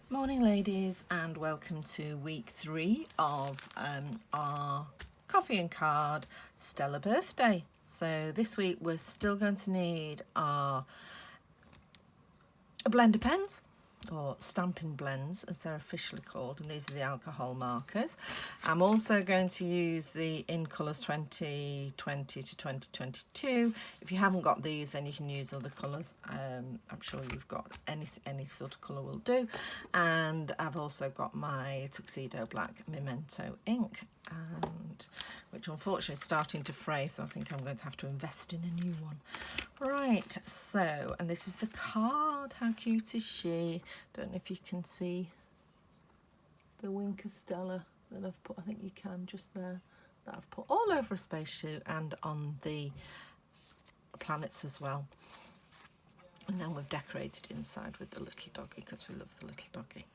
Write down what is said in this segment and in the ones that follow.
Morning ladies, and welcome to week 3 of our coffee and card Stella birthday. So this week we're still going to need our blender pens, or stamping blends as they're officially called, and these are the alcohol markers. I'm also going to use the In Colours 2020 to 2022. If you haven't got these, then you can use other colours. I'm sure you've got any sort of colour will do. And I've also got my Tuxedo Black Memento ink, and which unfortunately is starting to fray, so I think I'm going to have to invest in a new one. Right, so, and this is the card. How cute is she? Don't know if you can see the wink of Stella that I've put, I think you can just there, that I've put all over a spacesuit and on the planets as well. And then we've decorated inside with the little doggy because we love the little doggy.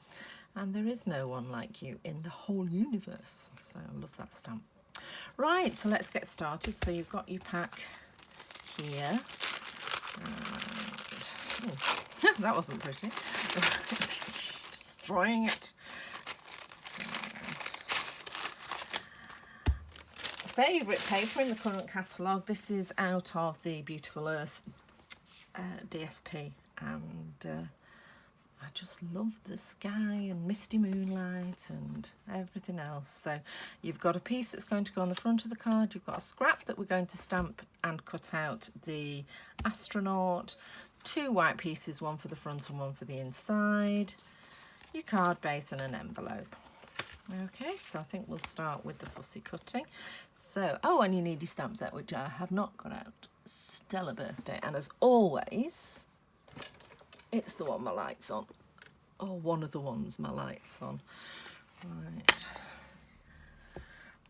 And there is no one like you in the whole universe. So I love that stamp. Right, so let's get started. So you've got your pack here. And, oh, that wasn't pretty. Destroying it. Favourite paper in the current catalogue. This is out of the Beautiful Earth DSP, and I just love the sky and misty moonlight and everything else. So you've got a piece that's going to go on the front of the card. You've got a scrap that we're going to stamp and cut out the astronaut. 2 white pieces, one for the front and one for the inside. Your card base and an envelope. Okay, so I think we'll start with the fussy cutting. So, oh, and you need your stamp set, which I have not got out. Stella birthday, and as always, it's the one my light's on, or one of the ones my light's on. Right,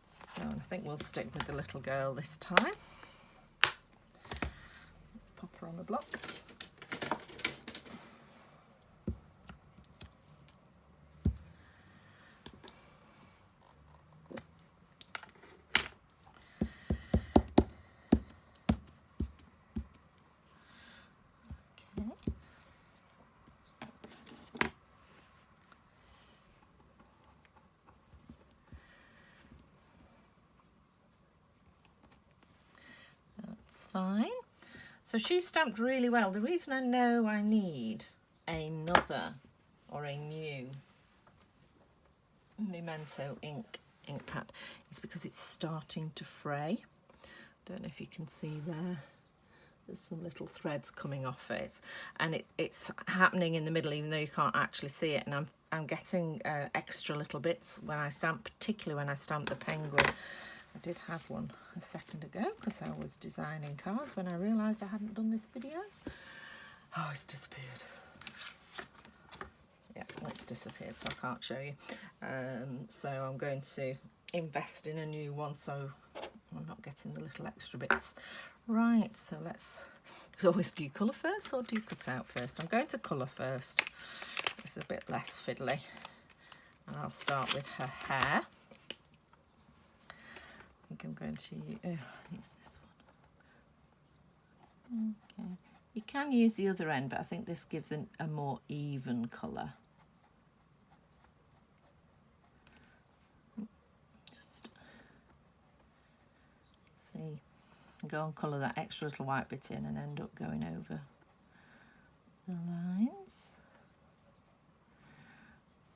so I think we'll stick with the little girl this time. Let's pop her on the block. Fine. So she's stamped really well. The reason I know I need another or a new Memento ink pad is because it's starting to fray. Don't know if you can see there. There's some little threads coming off it, and it's happening in the middle, even though you can't actually see it. And I'm getting extra little bits when I stamp, particularly when I stamp the penguin. I did have one a second ago because I was designing cards when I realised I hadn't done this video. Oh, it's disappeared. Yeah, it's disappeared, so I can't show you. So I'm going to invest in a new one so I'm not getting the little extra bits. Right, so let's... So always, do you colour first or do you cut out first? I'm going to colour first. It's a bit less fiddly. And I'll start with her hair. I think I'm going to use this one. Okay, you can use the other end, but I think this gives a more even colour. Just see, go and colour that extra little white bit in and end up going over the lines.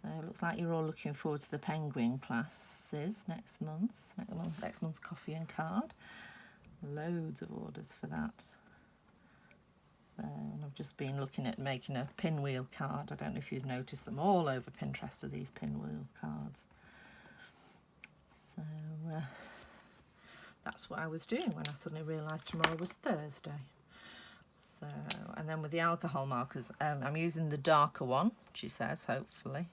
So it looks like you're all looking forward to the penguin classes next month. Next month's coffee and card. Loads of orders for that. So I've just been looking at making a pinwheel card. I don't know if you've noticed them all over Pinterest, are these pinwheel cards. So that's what I was doing when I suddenly realised tomorrow was Thursday. So, and then with the alcohol markers, I'm using the darker one, she says, hopefully.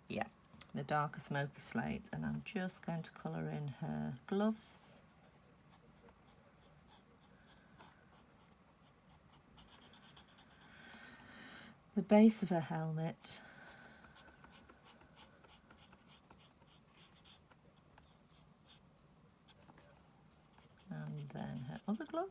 Yeah, the darker smoky slate, and I'm just going to colour in her gloves. The base of her helmet. And then her other glove.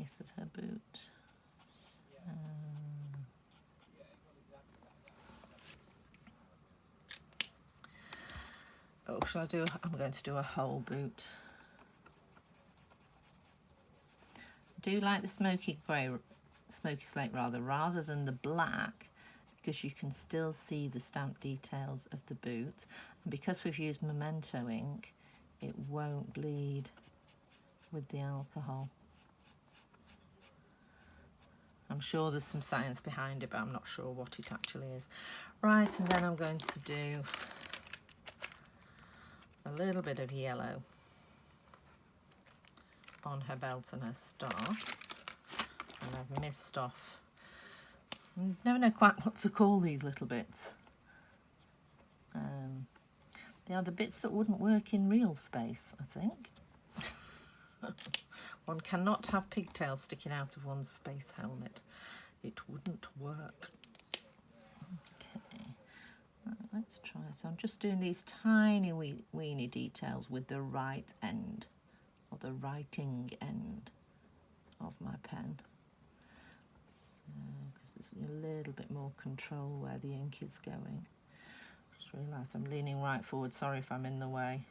face of her boot. Oh, shall I do? I'm going to do a whole boot. I do like the smoky grey, smoky slate rather than the black, because you can still see the stamp details of the boot, and because we've used Memento ink, it won't bleed with the alcohol. I'm sure there's some science behind it, but I'm not sure what it actually is. Right, and then I'm going to do a little bit of yellow on her belt and her star, and I've missed off. I never know quite what to call these little bits. They are the bits that wouldn't work in real space, I think. One cannot have pigtails sticking out of one's space helmet. It wouldn't work. Okay, right, let's try. So I'm just doing these tiny weeny details with the right end, or the writing end of my pen. Because there's a little bit more control where the ink is going. Just realised I'm leaning right forward. Sorry if I'm in the way.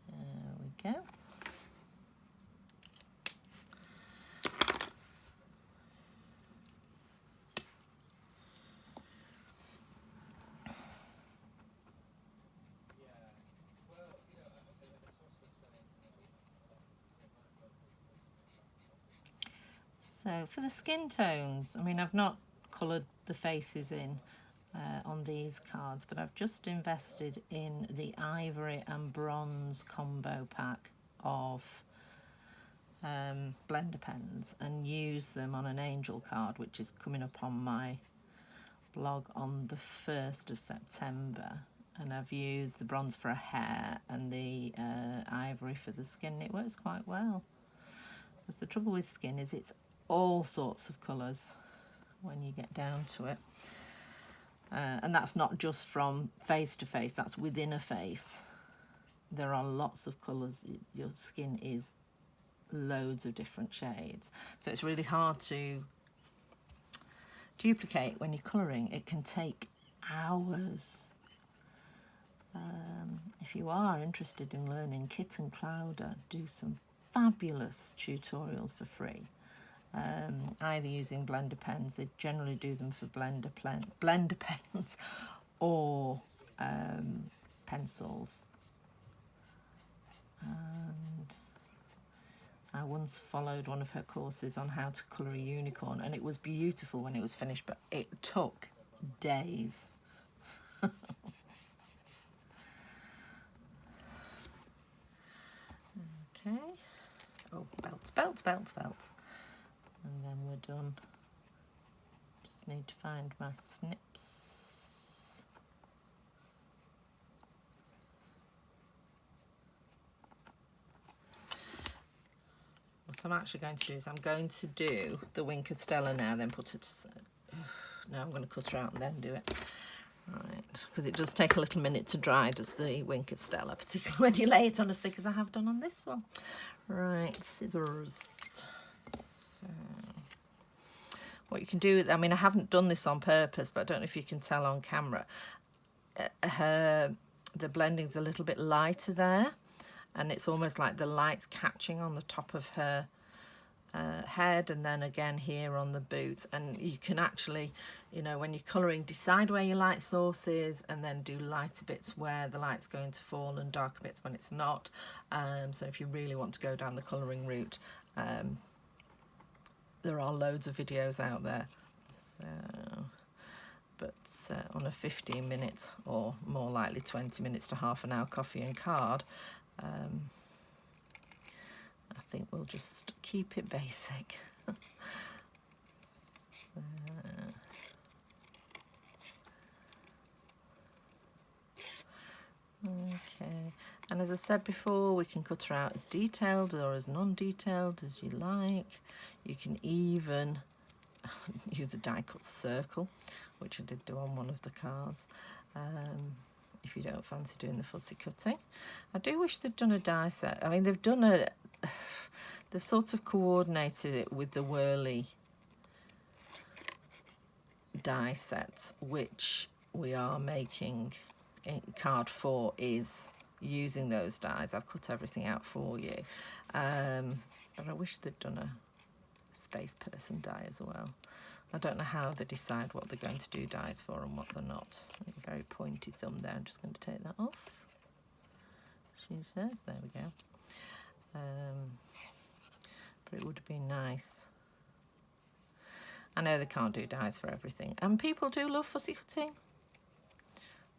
There we go. So for the skin tones, I mean, I've not coloured the faces in on these cards, but I've just invested in the ivory and bronze combo pack of blender pens and use them on an angel card, which is coming up on my blog on the 1st of September. And I've used the bronze for a hair and the ivory for the skin. It works quite well. Because the trouble with skin is it's all sorts of colours when you get down to it. And that's not just from face to face, that's within a face. There are lots of colours. Your skin is loads of different shades. So it's really hard to duplicate when you're colouring. It can take hours. If you are interested in learning, Kit and Clowder do some fabulous tutorials for free. Either using blender pens, they generally do them for blender pens, or pencils. And I once followed one of her courses on how to colour a unicorn, and it was beautiful when it was finished, but it took days. Okay. Oh, belt. And then we're done. Just need to find my snips. What I'm actually going to do is I'm going to do the Wink of Stella now, then put it to... No, I'm going to cut her out and then do it. Right, because it does take a little minute to dry, does the Wink of Stella, particularly when you lay it on as thick as I have done on this one. Right, scissors. So, what you can do, I mean, I haven't done this on purpose, but I don't know if you can tell on camera. The blending's a little bit lighter there, and it's almost like the light's catching on the top of her head, and then again here on the boot. And you can actually, you know, when you're colouring, decide where your light source is, and then do lighter bits where the light's going to fall and darker bits when it's not. So if you really want to go down the colouring route, there are loads of videos out there. So, but on a 15-minute or more likely 20 minutes to half an hour coffee and card, I think we'll just keep it basic. Okay, and as I said before, we can cut her out as detailed or as non-detailed as you like. You can even use a die cut circle, which I did do on one of the cards, if you don't fancy doing the fussy cutting. I do wish they'd done a die set. I mean, they've sort of coordinated it with the Whirly die set, which we are making. Card 4 is using those dies. I've cut everything out for you, but I wish they'd done a space person die as well. I don't know how they decide what they're going to do dies for and what they're not. Very pointy thumb there. I'm just going to take that off. She says, there we go. But it would have been nice. I know they can't do dies for everything, and people do love fussy cutting.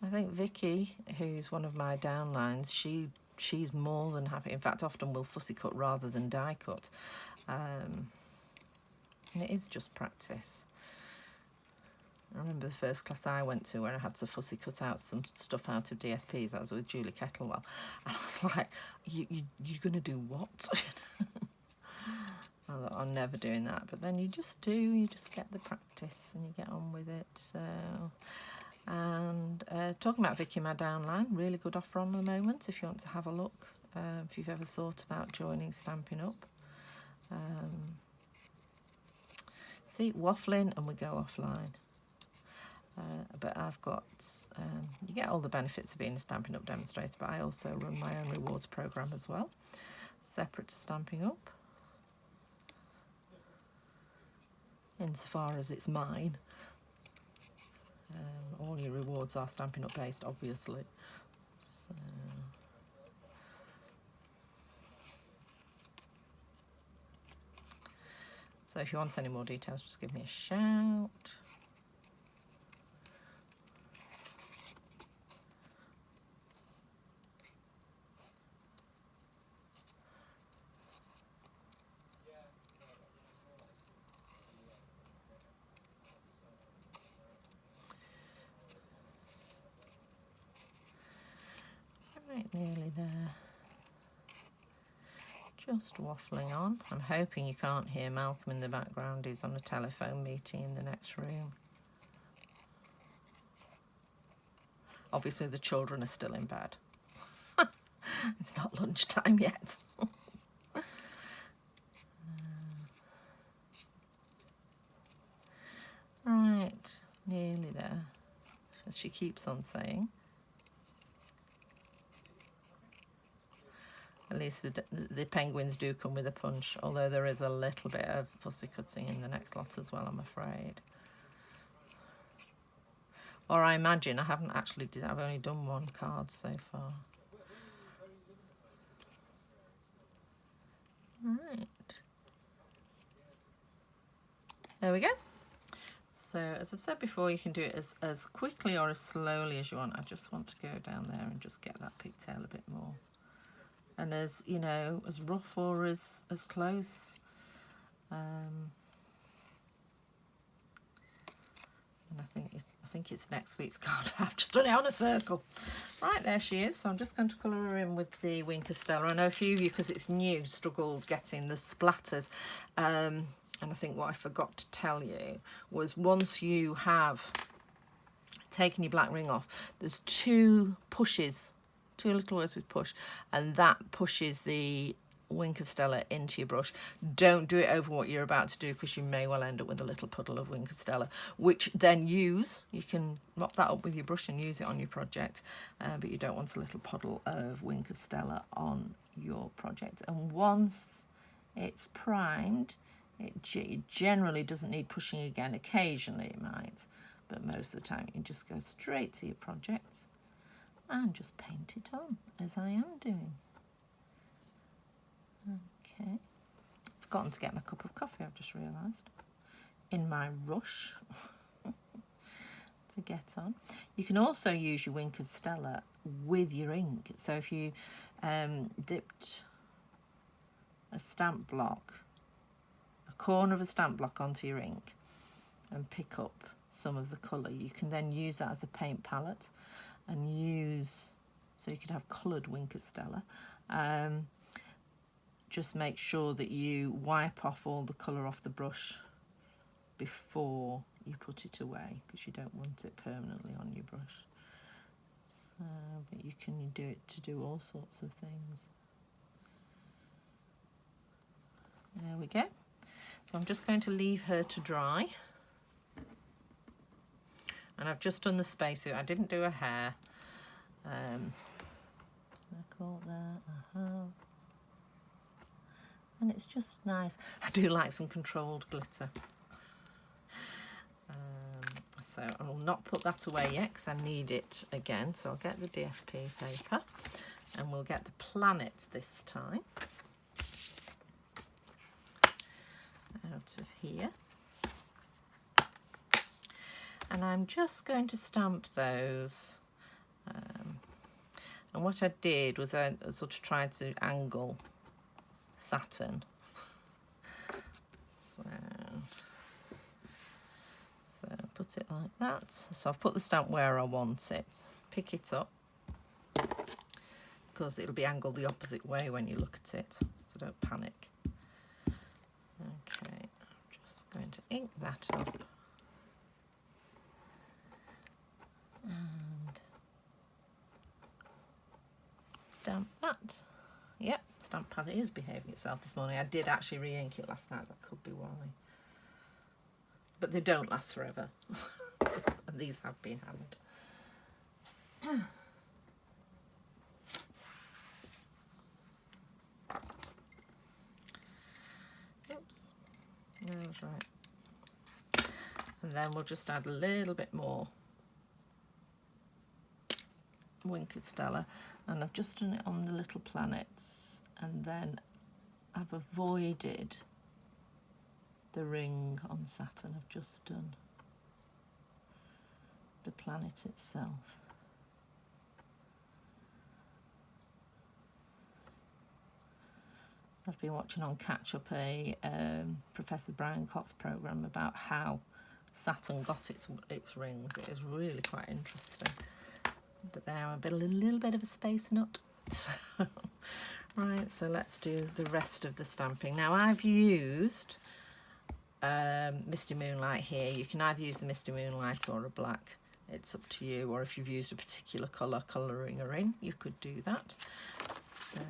I think Vicky, who's one of my downlines, she's more than happy. In fact, often will fussy cut rather than die cut. And it is just practice. I remember the first class I went to where I had to fussy cut out some stuff out of DSPs. That was with Julie Kettlewell. And I was like, you're going to do what? I thought, I'm never doing that. But then you just do. You just get the practice and you get on with it. So... And talking about Vicky, my downline, really good offer on the moment if you want to have a look, if you've ever thought about joining Stampin' Up. See, waffling and we go offline. But I've got, you get all the benefits of being a Stampin' Up demonstrator, but I also run my own rewards program as well, separate to Stampin' Up, insofar as it's mine. All your rewards are Stampin' Up based, obviously. So if you want any more details, just give me a shout. Right, nearly there. Just waffling on. I'm hoping you can't hear Malcolm in the background. He's on a telephone meeting in the next room. Obviously the children are still in bed. It's not lunchtime yet. Right, nearly there, as she keeps on saying. At least the penguins do come with a punch, although there is a little bit of fussy cutting in the next lot as well, I'm afraid. Or I imagine, I've only done one card so far. Right. There we go. So, as I've said before, you can do it as quickly or as slowly as you want. I just want to go down there and just get that pigtail a bit more. And as, you know, as rough or as close. And I think it's next week's card. I've just done it on a circle. Right, there she is. So I'm just going to colour her in with the Wink of Stella. I know a few of you, because it's new, struggled getting the splatters. And I think what I forgot to tell you was once you have taken your black ring off, there's two little words with push, and that pushes the Wink of Stella into your brush. Don't do it over what you're about to do, because you may well end up with a little puddle of Wink of Stella, which then you can mop that up with your brush and use it on your project, but you don't want a little puddle of Wink of Stella on your project. And once it's primed, it generally doesn't need pushing again. Occasionally it might, but most of the time you can just go straight to your project and just paint it on, as I am doing. Okay, I've forgotten to get my cup of coffee, I've just realised, in my rush to get on. You can also use your Wink of Stella with your ink. So if you dipped a stamp block, a corner of a stamp block onto your ink and pick up some of the colour, you can then use that as a paint palette and use, so you could have coloured Wink of Stella. Just make sure that you wipe off all the colour off the brush before you put it away, because you don't want it permanently on your brush. But you can do it to do all sorts of things. There we go. So I'm just going to leave her to dry. And I've just done the spacesuit. I didn't do her hair. I caught that. And it's just nice. I do like some controlled glitter. So I will not put that away yet because I need it again. So I'll get the DSP paper and we'll get the planets this time out of here. And I'm just going to stamp those. And what I did was I sort of tried to angle Saturn. So put it like that. So I've put the stamp where I want it. Pick it up, because it'll be angled the opposite way when you look at it, so don't panic. Okay, I'm just going to ink that up. And stamp that. Yep, stamp pad is behaving itself this morning. I did actually re-ink it last night, that could be why. But they don't last forever. And these have been hammered. Oops, that was right. And then we'll just add a little bit more Wynko's Stella, and I've just done it on the little planets, and then I've avoided the ring on Saturn. I've just done the planet itself. I've been watching on Catch Up a Professor Brian Cox programme about how Saturn got its rings. It is really quite interesting. But there I'm a little bit of a space nut. So, right, so let's do the rest of the stamping. Now I've used Misty Moonlight here. You can either use the Misty Moonlight or a black. It's up to you. Or if you've used a particular colour colouring her in, you could do that. So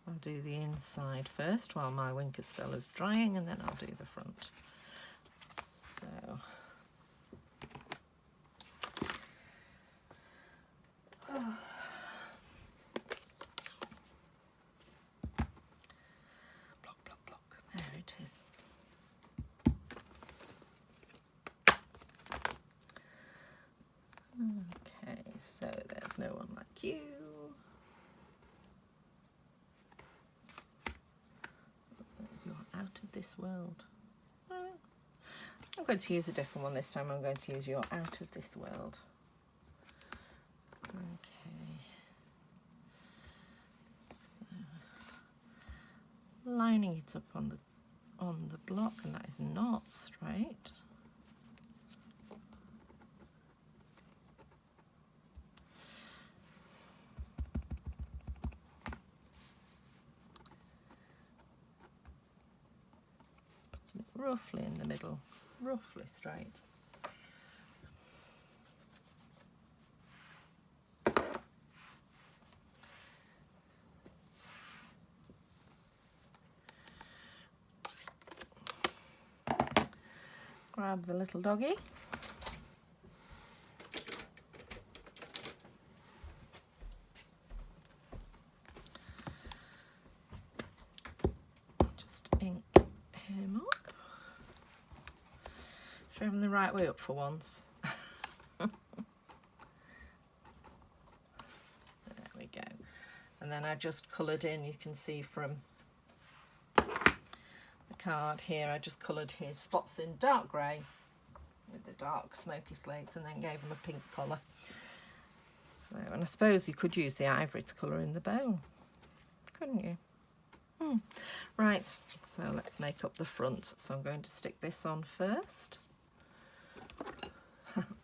I'll do the inside first while my Wynko's Stella's drying, and then I'll do the front. So block, block, block. There it is. Okay, so there's no one like you. So you're out of this world. I'm going to use a different one this time. I'm going to use your out of this world. Okay. So, lining it up on the block, and that is not straight. Put it roughly in the middle, roughly straight. Grab the little doggy. Just ink him up. Show him the right way up for once. There we go. And then I just coloured in, you can see from card here, I just coloured his spots in dark grey with the dark smoky slates, and then gave him a pink collar. So, and I suppose you could use the ivory to colour in the bow, couldn't you? Right, so let's make up the front. So I'm going to stick this on first.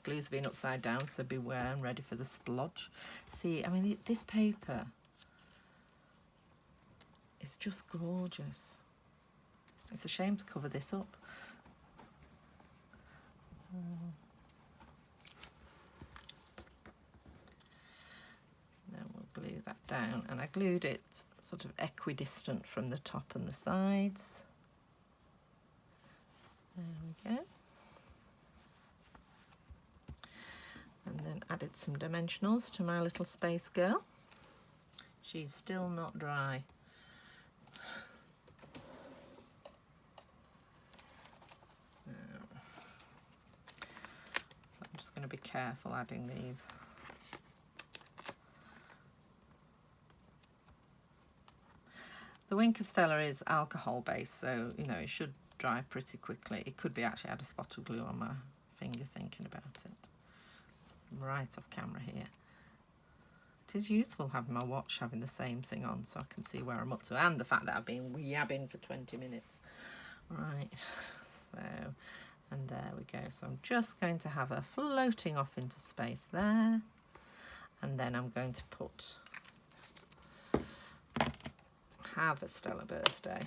Glue's been upside down, so beware, I'm ready for the splodge. See, I mean, this paper is just gorgeous. It's a shame to cover this up. Then we'll glue that down, and I glued it sort of equidistant from the top and the sides. There we go. And then added some dimensionals to my little space girl. She's still not dry. So I'm just going to be careful adding these. The Wink of Stella is alcohol based, so you know it should dry pretty quickly. It could be actually had a spot of glue on my finger thinking about it. I'm right off camera here. It is useful having my watch having the same thing on so I can see where I'm up to, and the fact that I've been yabbing for 20 minutes. Right, so, and there we go. So I'm just going to have her floating off into space there, and then I'm going to put Have a Stella Birthday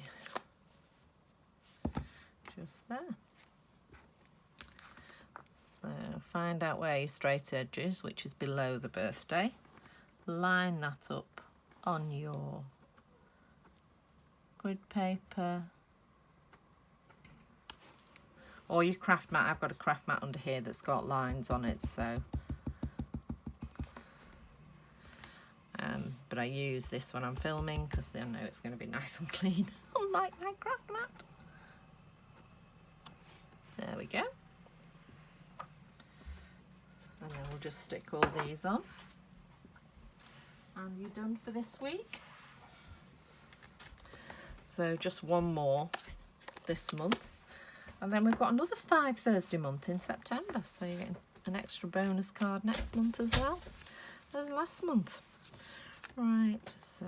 just there. So find out where your straight edge is, which is below the birthday. Line that up on your grid paper or your craft mat. I've got a craft mat under here that's got lines on it, so but I use this when I'm filming because I know it's going to be nice and clean, unlike my craft mat. There we go. And then we'll just stick all these on. And you're done for this week. So just one more this month. And then we've got another 5 Thursday month in September. So you're getting an extra bonus card next month as well as last month. Right, so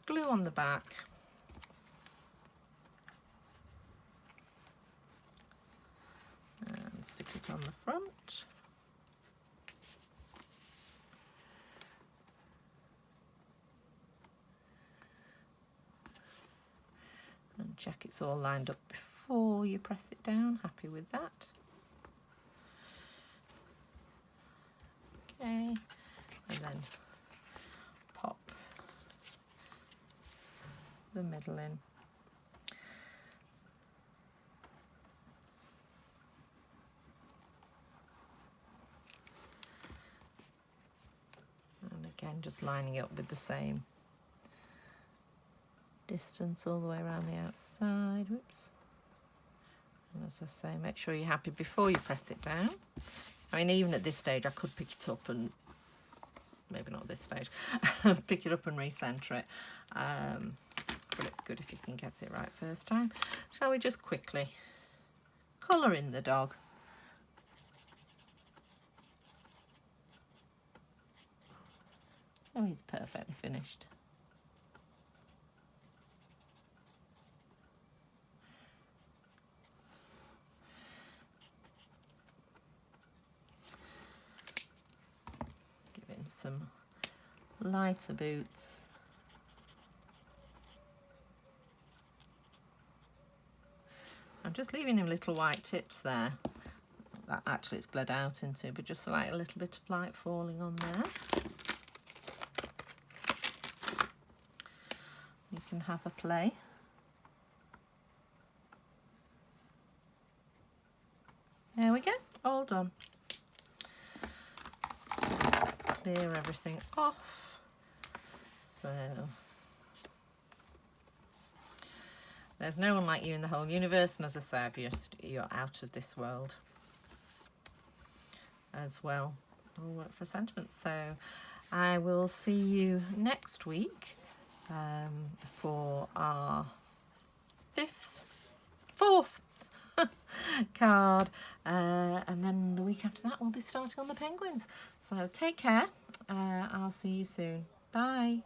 glue on the back. And stick it on the front. And check it's all lined up before you press it down. Happy with that. Okay, and then pop the middle in. And again, just lining it up with the same distance all the way around the outside. Whoops. And as I say, make sure you're happy before you press it down. I mean, even at this stage, I could pick it up and, maybe not this stage, pick it up and recenter it. But it's good if you can get it right first time. Shall we just quickly colour in the dog? So he's perfectly finished. Give him some lighter boots. I'm just leaving him little white tips there. That actually it's bled out into, but just like a little bit of light falling on there. You can have a play. There we go, all done. So let's clear everything off. So there's no one like you in the whole universe, and as I say, you're out of this world as well. All work for a sentiment. So I will see you next week for our fourth card, and then the week after that we'll be starting on the penguins. So take care. I'll see you soon. Bye.